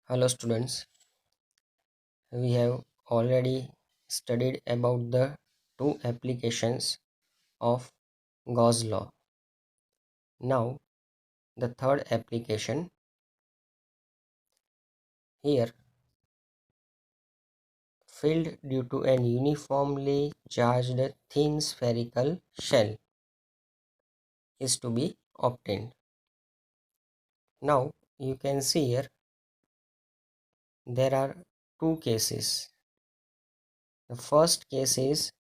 Hello students, we have already studied about the two applications of Gauss law. Now the third application here, field due to an uniformly charged thin spherical shell is to be obtained. Now you can see here there are two cases. The first case is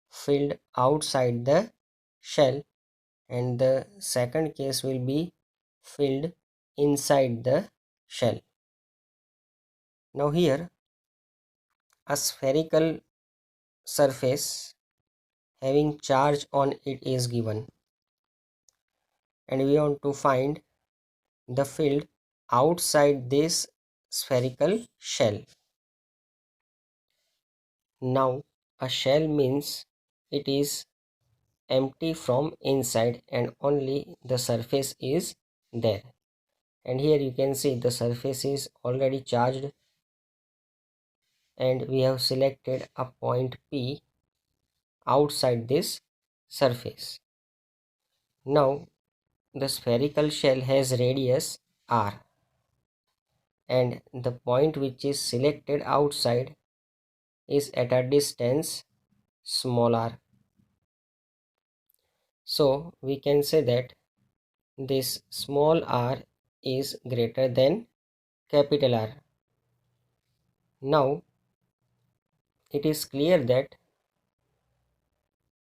field outside the shell and the second case will be filled inside the shell. Now here a spherical surface having charge on it is given and we want to find the field outside this spherical shell. Now a shell means it is empty from inside and only the surface is there, and here you can see the surface is already charged and we have selected a point P outside this surface. Now the spherical shell has radius r and the point which is selected outside is at a distance small r. So we can say that this small r is greater than capital R. Now it is clear that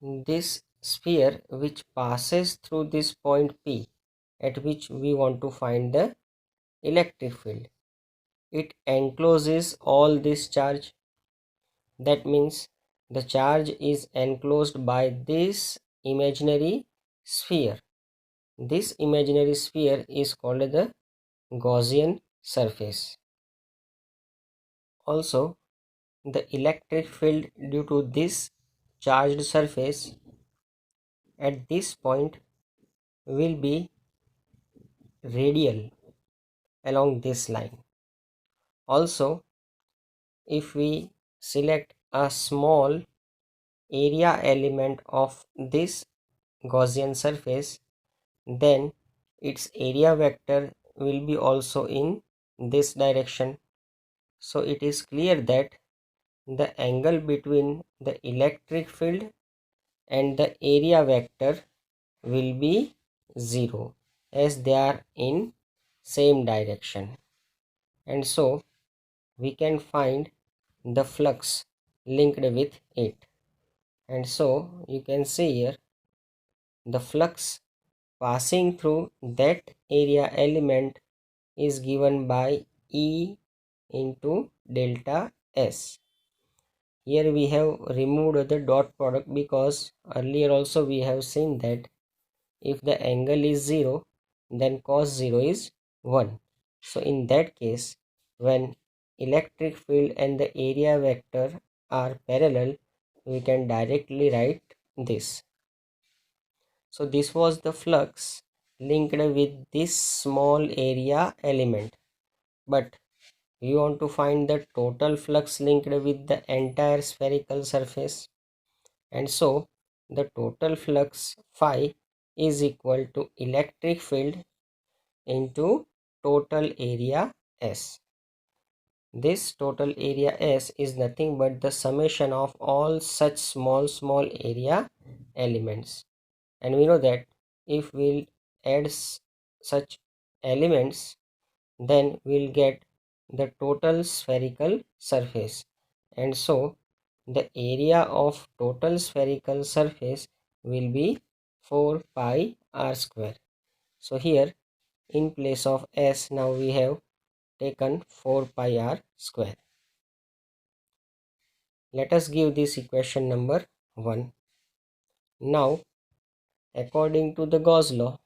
this sphere which passes through this point P at which we want to find the electric field, it encloses all this charge. That means the charge is enclosed by this imaginary sphere. This imaginary sphere is called the Gaussian surface. Also, the electric field due to this charged surface at this point will be radial along this line. Also, if we select a small area element of this Gaussian surface, then its area vector will be also in this direction. So it is clear that the angle between the electric field and the area vector will be 0 as they are in same direction, and so we can find the flux linked with it. And so you can see here the flux passing through that area element is given by E into delta S. Here we have removed the dot product because earlier also we have seen that if the angle is 0 then cos 0 is 1. So in that case, when electric field and the area vector are parallel, we can directly write this. So this was the flux linked with this small area element, but we want to find the total flux linked with the entire spherical surface, and so the total flux phi is equal to electric field into total area S. This total area S is nothing but the summation of all such small area elements, and we know that if we'll add such elements then we'll get the total spherical surface, and so the area of total spherical surface will be 4 pi r square. So here in place of S now we have taken 4 pi r square. Let us give this equation number 1. Now according to the Gauss law,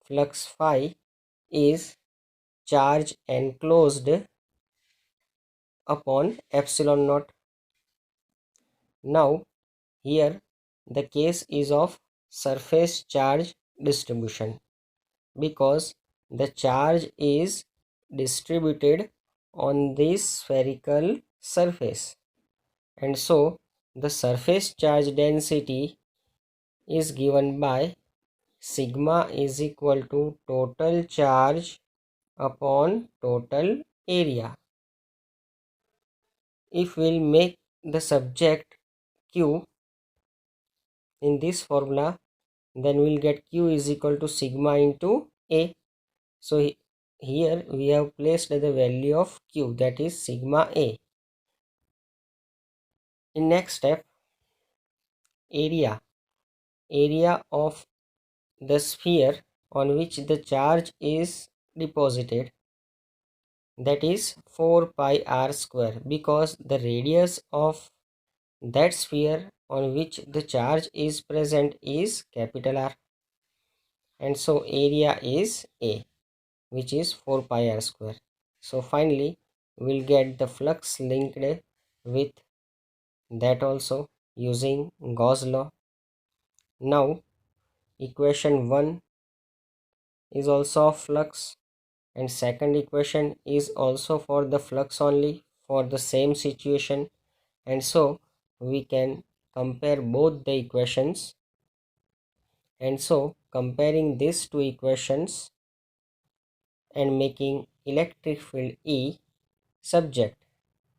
flux phi is charge enclosed upon epsilon naught. Now here the case is of surface charge distribution because the charge is distributed on this spherical surface, and so the surface charge density is given by sigma is equal to total charge upon total area. If we'll make the subject Q in this formula, then we'll get Q is equal to sigma into A. So here we have placed the value of Q, that is sigma A. In next step, area of the sphere on which the charge is deposited, that is 4 pi r square, because the radius of that sphere on which the charge is present is capital R, and so area is A, which is 4 pi r square. So finally we'll get the flux linked with that also using Gauss law. Now equation 1 is also of flux, and second equation is also for the flux only for the same situation, and so we can compare both the equations. And so comparing these two equations and making electric field E subject,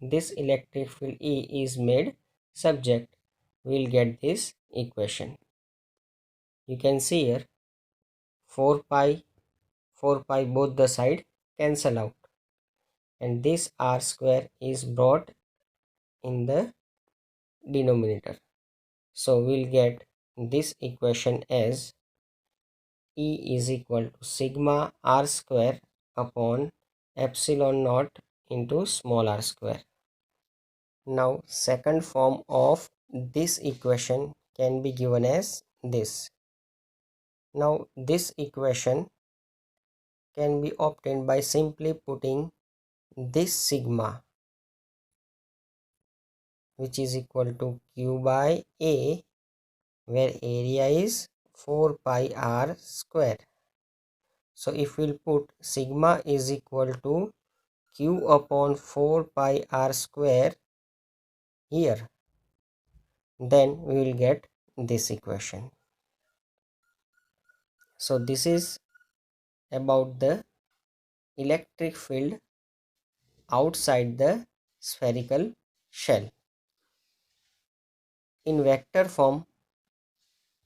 this electric field E is made subject, we'll get this equation. You can see here 4 pi both the side cancel out, and this r square is brought in the denominator. So we'll get this equation as E is equal to sigma r square upon epsilon naught into small r square. Now second form of this equation can be given as this. Now this equation can be obtained by simply putting this sigma, which is equal to Q by A, where area is 4 pi r square. So if we'll put sigma is equal to Q upon 4 pi r square here, then we will get this equation. So this is about the electric field outside the spherical shell. In vector form,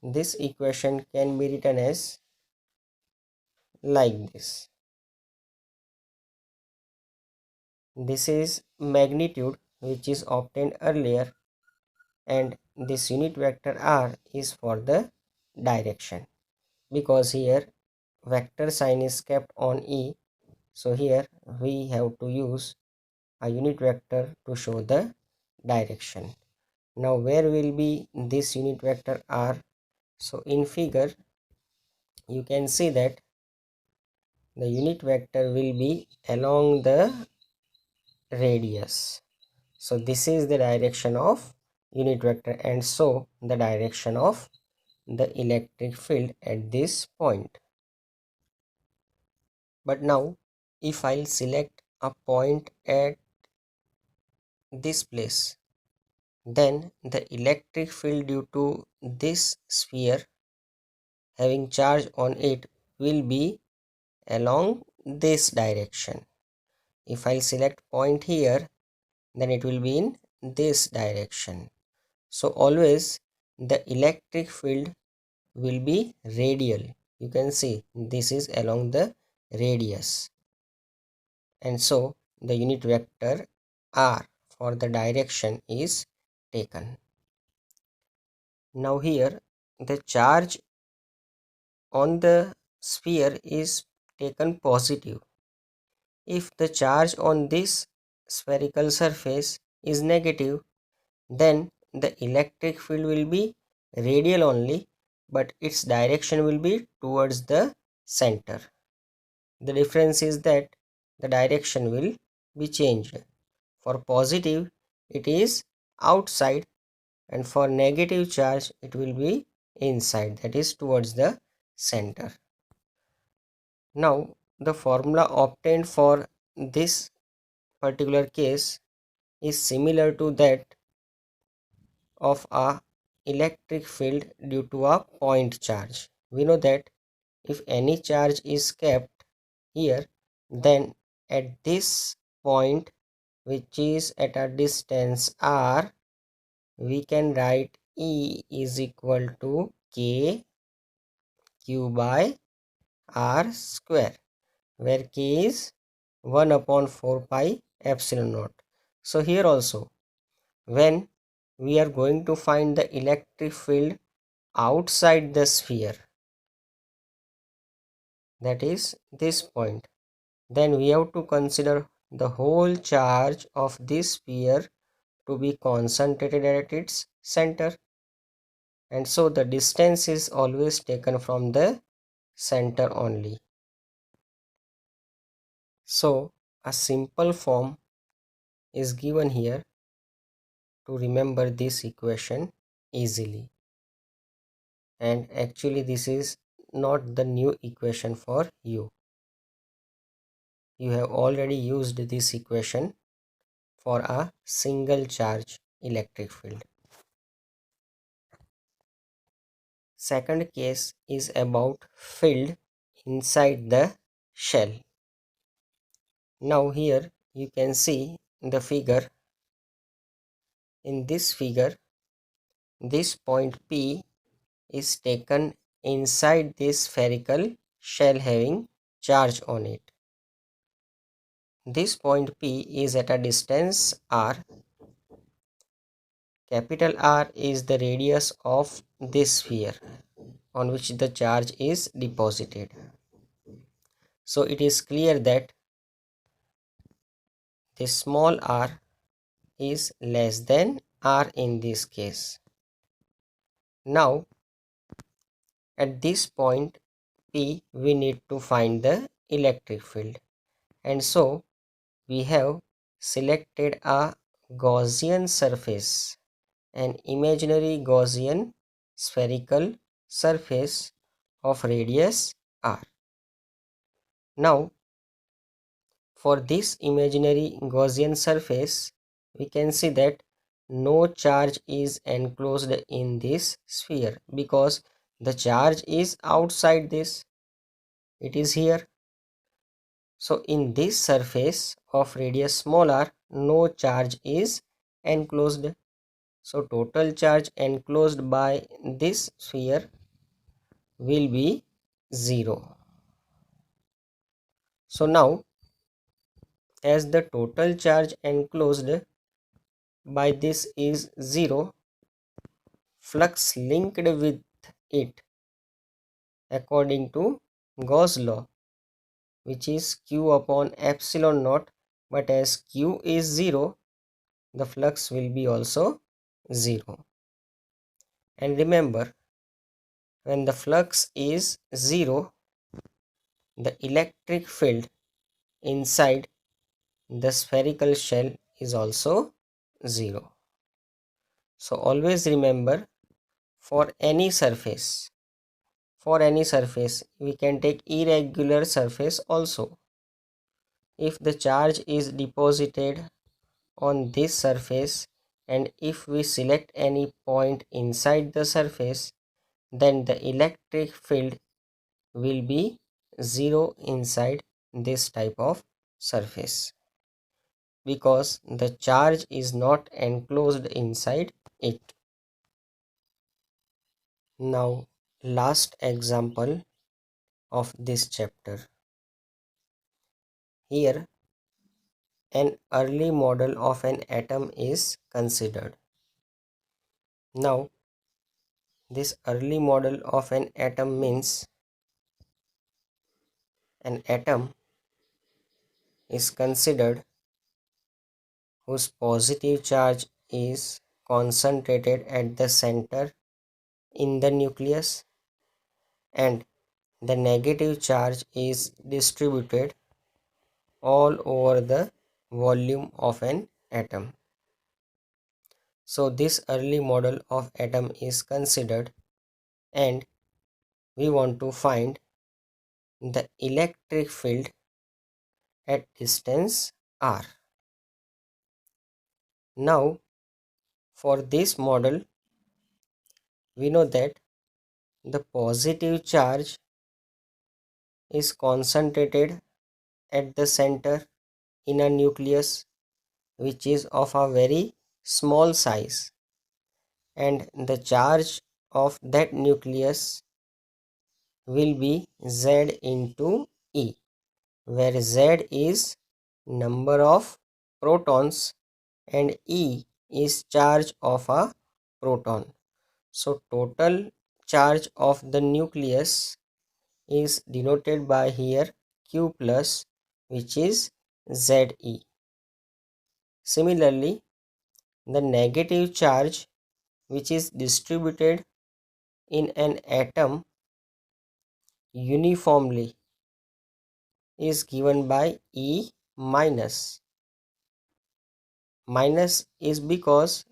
this equation can be written as like this. This is magnitude which is obtained earlier, and this unit vector r is for the direction, because here vector sign is kept on E, so here we have to use a unit vector to show the direction. Now where will be this unit vector r? So in figure you can see that the unit vector will be along the radius. So this is the direction of unit vector, and so the direction of the electric field at this point. But now if I'll select a point at this place, then the electric field due to this sphere having charge on it will be along this direction. If I'll select point here, then it will be in this direction. So always the electric field will be radial. You can see this is along the radius, and so the unit vector r for the direction is taken. Now here the charge on the sphere is taken positive. If the charge on this spherical surface is negative, then the electric field will be radial only, but its direction will be towards the center. The difference is that the direction will be changed. For positive it is outside, and for negative charge it will be inside, that is towards the center. Now the formula obtained for this particular case is similar to that of a electric field due to a point charge. We know that if any charge is kept here, then at this point, which is at a distance r, we can write E is equal to k q by r square, where k is 1 upon 4 pi epsilon naught. So here also, when we are going to find the electric field outside the sphere, that is this point, then we have to consider the whole charge of this sphere to be concentrated at its center, and so the distance is always taken from the center only. So a simple form is given here to remember this equation easily, and actually this is not the new equation for you. You have already used this equation for a single charge electric field. Second case is about field inside the shell. Now here you can see the figure. In this figure, this point P is taken inside this spherical shell having charge on it. This point P is at a distance r. Capital R is the radius of this sphere on which the charge is deposited. So it is clear that this small r is less than r in this case. Now at this point P, we need to find the electric field, and so we have selected a Gaussian surface, an imaginary Gaussian spherical surface of radius r. Now for this imaginary Gaussian surface, we can see that no charge is enclosed in this sphere because the charge is outside this. It is here. So in this surface of radius small r, no charge is enclosed. So total charge enclosed by this sphere will be 0. So now, as the total charge enclosed by this is 0, flux linked with it according to Gauss law, which is q upon epsilon naught, but as q is 0, the flux will be also 0. And remember, when the flux is 0, the electric field inside the spherical shell is also 0. So always remember, for any surface, we can take irregular surface also. If the charge is deposited on this surface and if we select any point inside the surface, then the electric field will be 0 inside this type of surface because the charge is not enclosed inside it. Now last example of this chapter. Here an early model of an atom is considered. Now this early model of an atom means an atom is considered whose positive charge is concentrated at the center in the nucleus and the negative charge is distributed all over the volume of an atom. So this early model of atom is considered, and we want to find the electric field at distance r. Now, for this model, we know that the positive charge is concentrated at the center in a nucleus which is of a very small size, and the charge of that nucleus will be Z into E, where Z is number of protons and E is charge of a proton. So total charge of the nucleus is denoted by here Q plus, which is Ze. Similarly, the negative charge which is distributed in an atom uniformly is given by E minus. Minus is because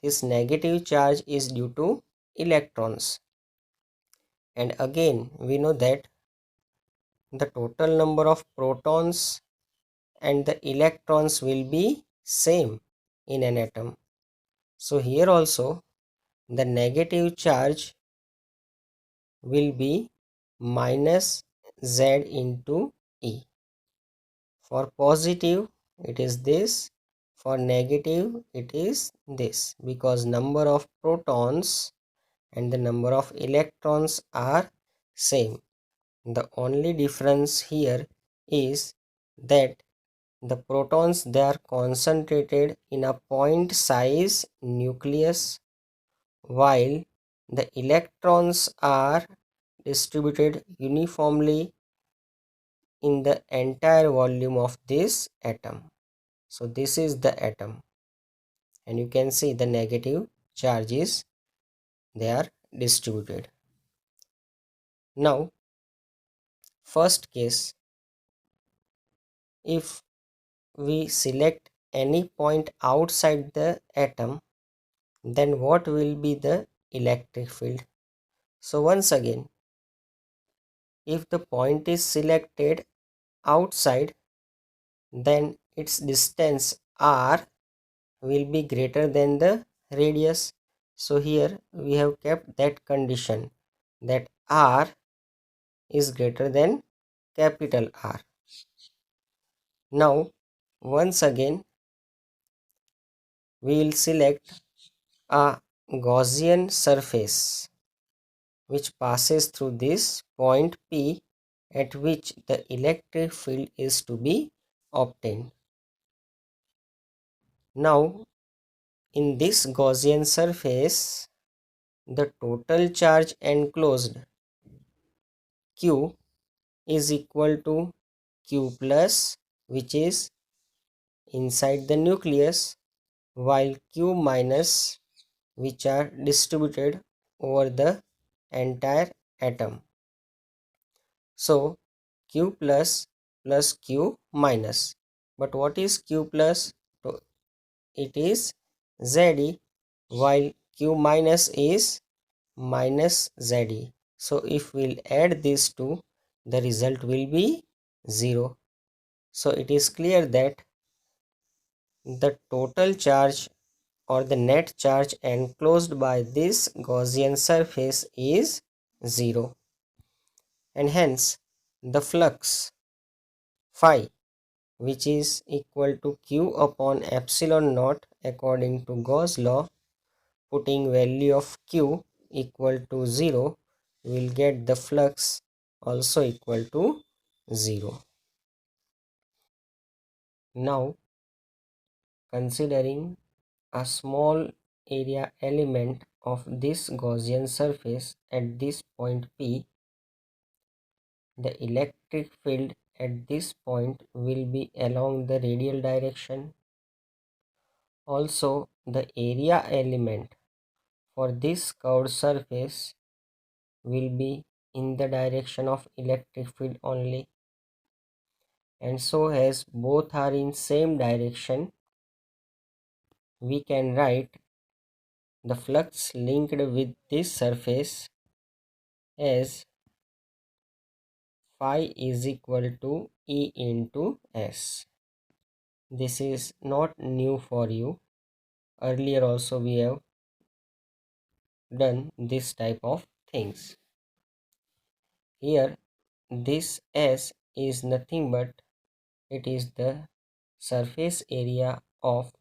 this negative charge is due to electrons. And again, we know that the total number of protons and the electrons will be same in an atom. So here also the negative charge will be minus Z into E. For positive it is this, for negative it is this, because number of protons and the number of electrons are same. The only difference here is that the protons, they are concentrated in a point size nucleus, while the electrons are distributed uniformly in the entire volume of this atom. So this is the atom, and you can see the negative charges, they are distributed. Now, first case, if we select any point outside the atom, then what will be the electric field? So once again, if the point is selected outside, then its distance r will be greater than the radius. So here we have kept that condition, that r is greater than capital R. Now once again we will select a Gaussian surface which passes through this point P at which the electric field is to be obtained. Now in this Gaussian surface, the total charge enclosed Q is equal to Q plus, which is inside the nucleus, while Q minus, which are distributed over the entire atom. So Q plus plus Q minus. But what is Q plus? So it is ZE, while Q minus is minus ZE. So if we'll add these two, the result will be 0. So it is clear that the total charge or the net charge enclosed by this Gaussian surface is 0, and hence the flux phi, which is equal to Q upon epsilon naught according to Gauss law, putting value of Q equal to 0, will get the flux also equal to 0. Now considering a small area element of this Gaussian surface at this point P, the electric field at this point will be along the radial direction. Also, the area element for this curved surface will be in the direction of electric field only, and so as both are in same direction, we can write the flux linked with this surface as phi is equal to E into S. This is not new for you. Earlier also we have done this type of things. Here this S is nothing but it is the surface area of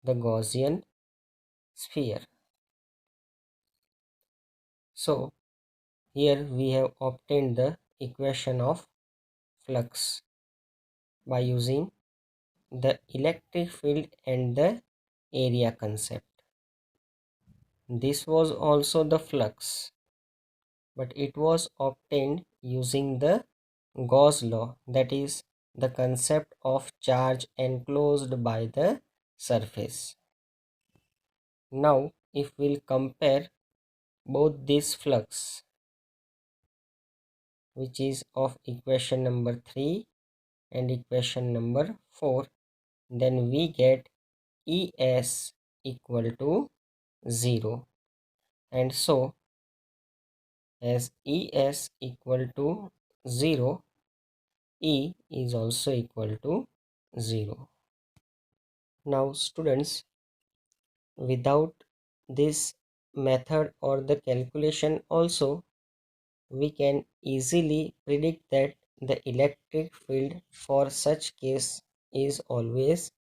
the Gaussian sphere. So here we have obtained the equation of flux by using the electric field and the area concept. This was also the flux, but it was obtained using the Gauss law, that is the concept of charge enclosed by the surface. Now if we'll compare both this flux, which is of equation number 3 and equation number 4, then we get ES equal to 0. And so as ES equal to 0, E is also equal to 0. Now students, without this method or the calculation also, we can easily predict that the electric field for such case is always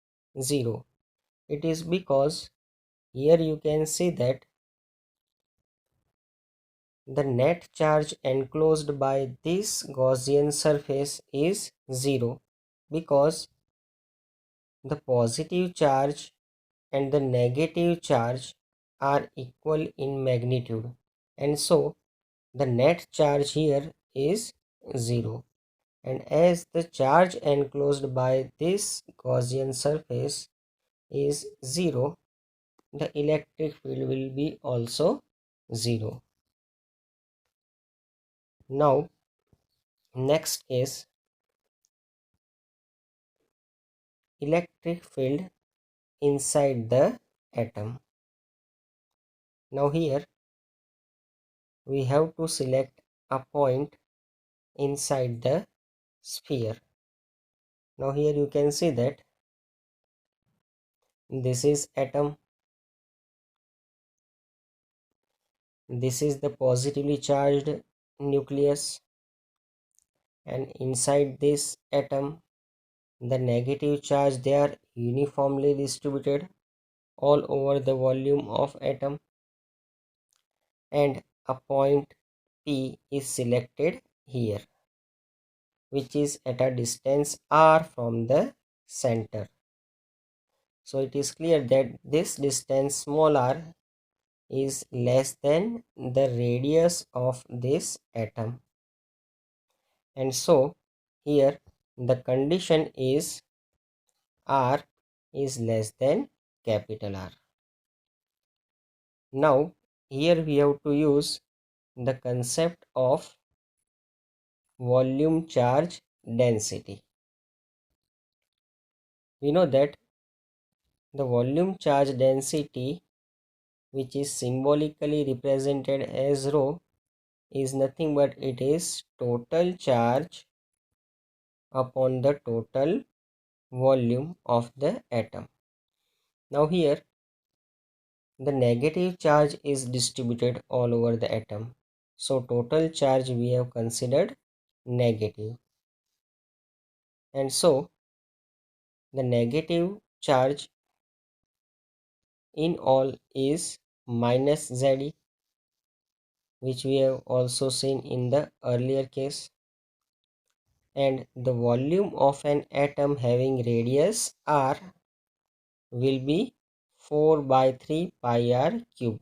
0. It is because here you can see that the net charge enclosed by this Gaussian surface is 0, because the positive charge and the negative charge are equal in magnitude, and so the net charge here is 0. And as the charge enclosed by this Gaussian surface is 0, the electric field will be also 0. Now next case, electric field inside the atom. Now here we have to select a point inside the sphere. Now here you can see that this is atom, this is the positively charged nucleus, and inside this atom the negative charge, they are uniformly distributed all over the volume of atom, and a point P is selected here, which is at a distance r from the center. So it is clear that this distance small r is less than the radius of this atom, and so here the condition is r is less than capital R. Now here we have to use the concept of volume charge density. We know that the volume charge density, which is symbolically represented as rho, is nothing but it is total charge upon the total volume of the atom. Now here the negative charge is distributed all over the atom, so total charge we have considered negative, and so the negative charge in all is minus ZE, which we have also seen in the earlier case, and the volume of an atom having radius r will be 4 by 3 pi r cube.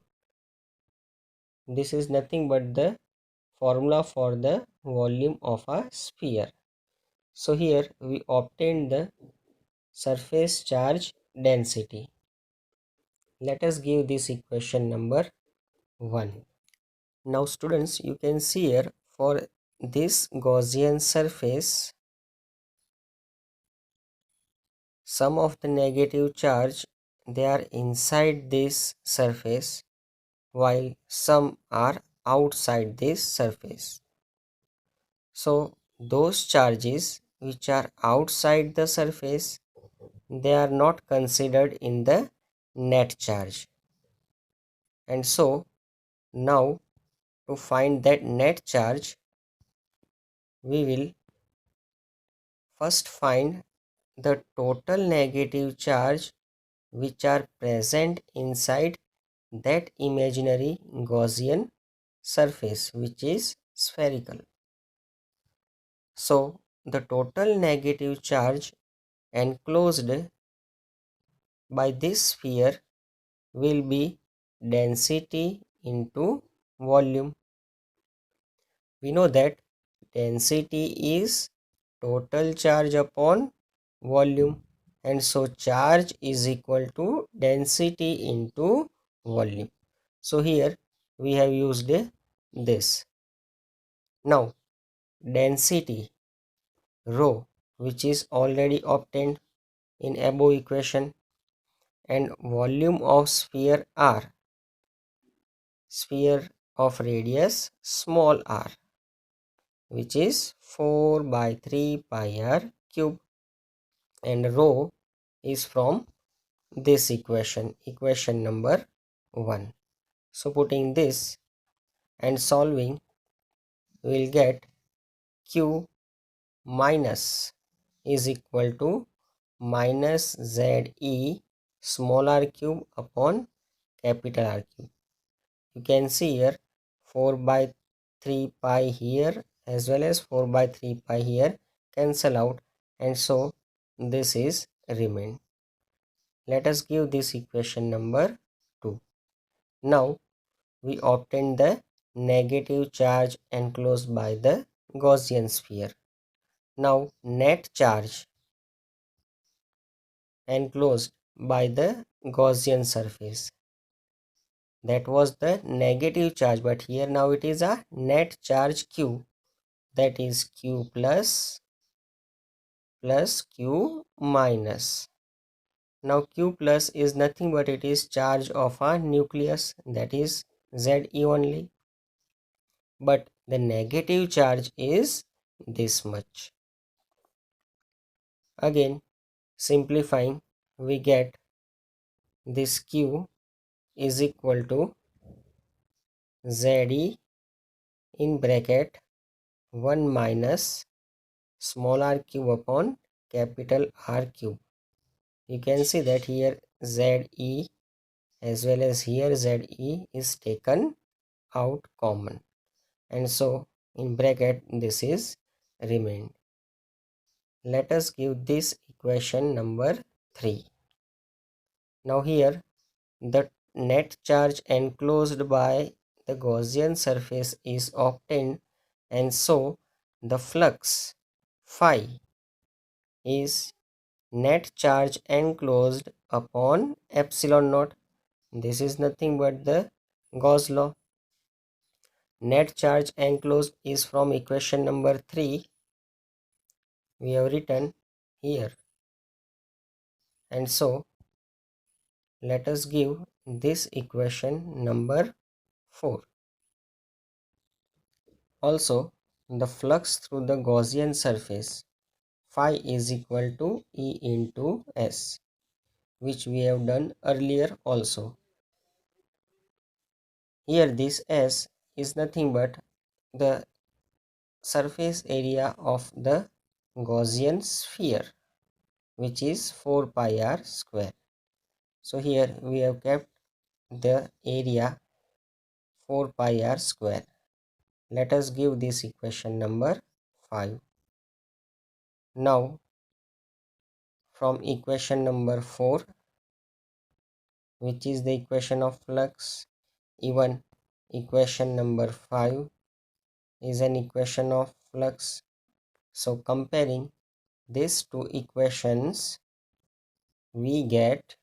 This is nothing but the formula for the volume of a sphere. So here we obtained the surface charge density. Let us give this equation number 1. Now students, you can see here for this Gaussian surface, some of the negative charge, they are inside this surface while some are outside this surface. So those charges which are outside the surface, they are not considered in the net charge. And so now to find that net charge, we will first find the total negative charge which are present inside that imaginary Gaussian surface which is spherical. So the total negative charge enclosed by this sphere will be density into volume. We know that density is total charge upon volume, and so charge is equal to density into volume. So here we have used this. Now density rho, which is already obtained in above equation, and volume of sphere r, sphere of radius small r, which is 4 by 3 pi r cube, and rho is from this equation, equation number 1. So putting this and solving, we will get q minus is equal to minus ze small r cube upon capital R cube. You can see here 4 by 3 pi here as well as 4 by 3 pi here cancel out, and so this is remain. Let us give this equation number 2. Now we obtain the negative charge enclosed by the Gaussian sphere. Now net charge enclosed by the Gaussian surface, that was the negative charge, but here now it is a net charge q, that is q plus q minus. Now q plus is nothing but it is charge of a nucleus, that is Ze only, but the negative charge is this much. Again simplifying, we get this q is equal to Ze in bracket 1 minus small r cube upon capital R cube. You can see that here Ze as well as here Ze is taken out common, and so in bracket this is remained. Let us give this equation number 3. Now here the net charge enclosed by the Gaussian surface is obtained, and so the flux phi is net charge enclosed upon epsilon naught. This is nothing but the Gauss law. Net charge enclosed is from equation number 3. We have written here, and so let us give this equation number 4. Also, the flux through the Gaussian surface phi is equal to E into S, which we have done earlier also. Here this S is nothing but the surface area of the Gaussian sphere, which is 4 pi r square. So here we have kept the area 4 pi r square. Let us give this equation number 5. Now from equation number 4, which is the equation of flux, even equation number 5 is an equation of flux. So comparing these two equations, we get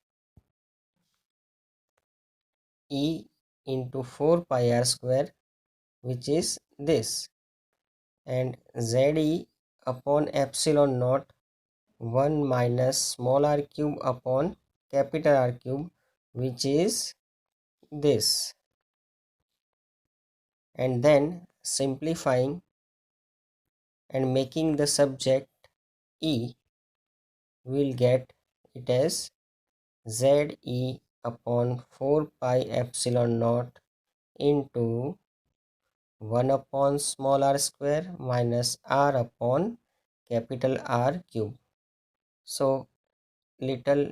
E into 4 pi r square, which is this, and Ze upon epsilon naught 1 minus small r cube upon capital R cube, which is this. And then simplifying, and making the subject E, we'll get it as ZE upon 4 pi epsilon naught into 1 upon small r square minus r upon capital R cube. So little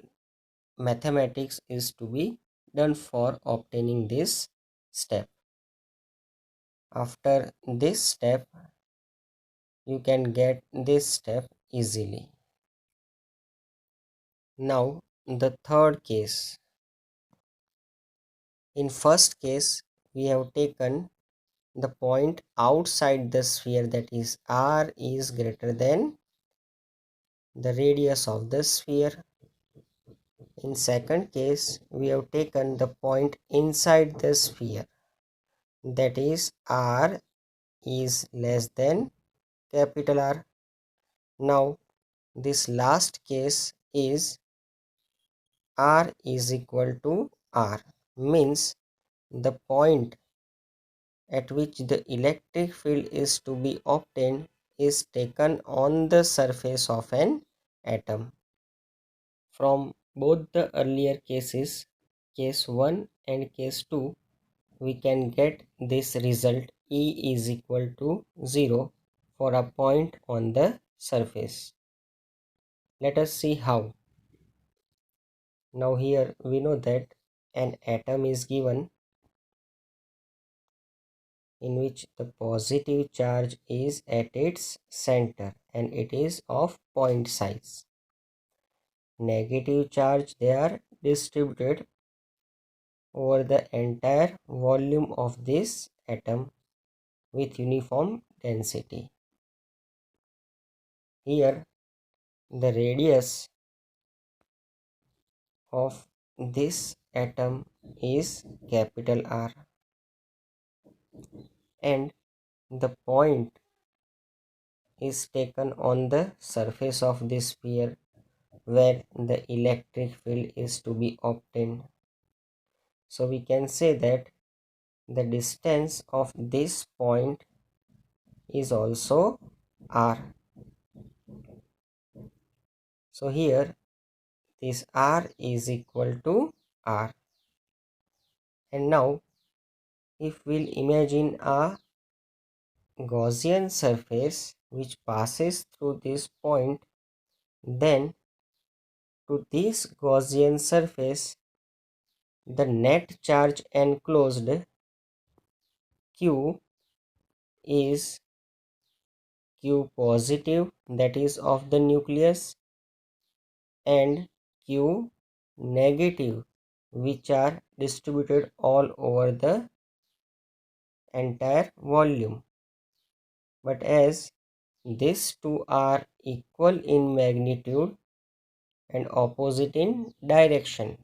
mathematics is to be done for obtaining this step. After this step, you can get this step easily. Now the third case. In first case, we have taken the point outside the sphere, that is r is greater than the radius of the sphere. In second case, we have taken the point inside the sphere, that is r is less than capital R. Now this last case is r is equal to r, means the point at which the electric field is to be obtained is taken on the surface of an atom. From both the earlier cases, case 1 and case 2, we can get this result E is equal to 0 for a point on the surface. Let us see how. Now here we know that an atom is given in which the positive charge is at its center and it is of point size. Negative charge, they are distributed over the entire volume of this atom with uniform density. Here the radius of this atom is capital R, and the point is taken on the surface of this sphere where the electric field is to be obtained. So we can say that the distance of this point is also R. So here this R is equal to R. And now if we'll imagine a Gaussian surface which passes through this point, then to this Gaussian surface the net charge enclosed Q is Q positive, that is of the nucleus, and Q negative, which are distributed all over the entire volume. But as these two are equal in magnitude and opposite in direction,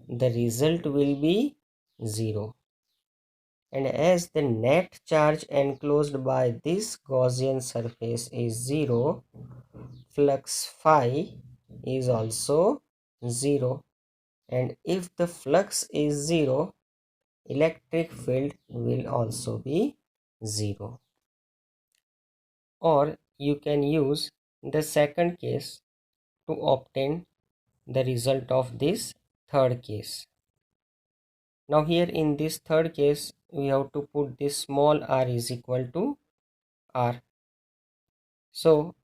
the result will be 0. And as the net charge enclosed by this Gaussian surface is 0, flux phi is also 0. And if the flux is 0, electric field will also be 0. Or you can use the second case to obtain the result of this third case. Now here in this third case, we have to put this small r is equal to R. So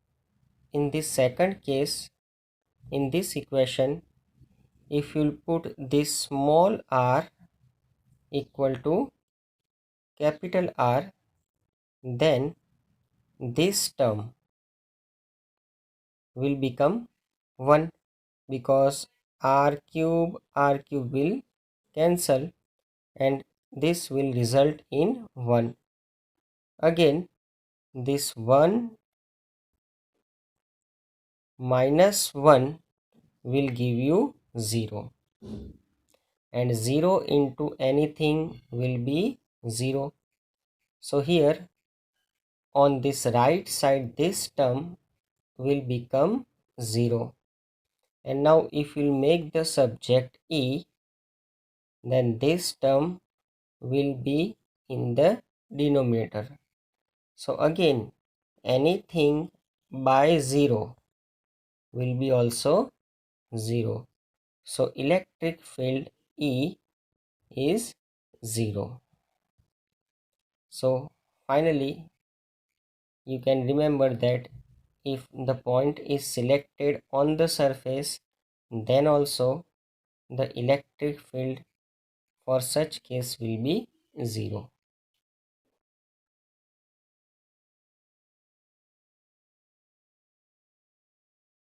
in this second case, in this equation, if you put this small r equal to capital R, then this term will become 1, because r cube will cancel and this will result in 1. Again, this 1 minus 1 will give you 0, and 0 into anything will be 0. So here on this right side, this term will become 0. And now if we make the subject E, then this term will be in the denominator. So again, anything by 0 will be also 0. So electric field E is 0. So finally, you can remember that if the point is selected on the surface, then also the electric field for such case will be 0.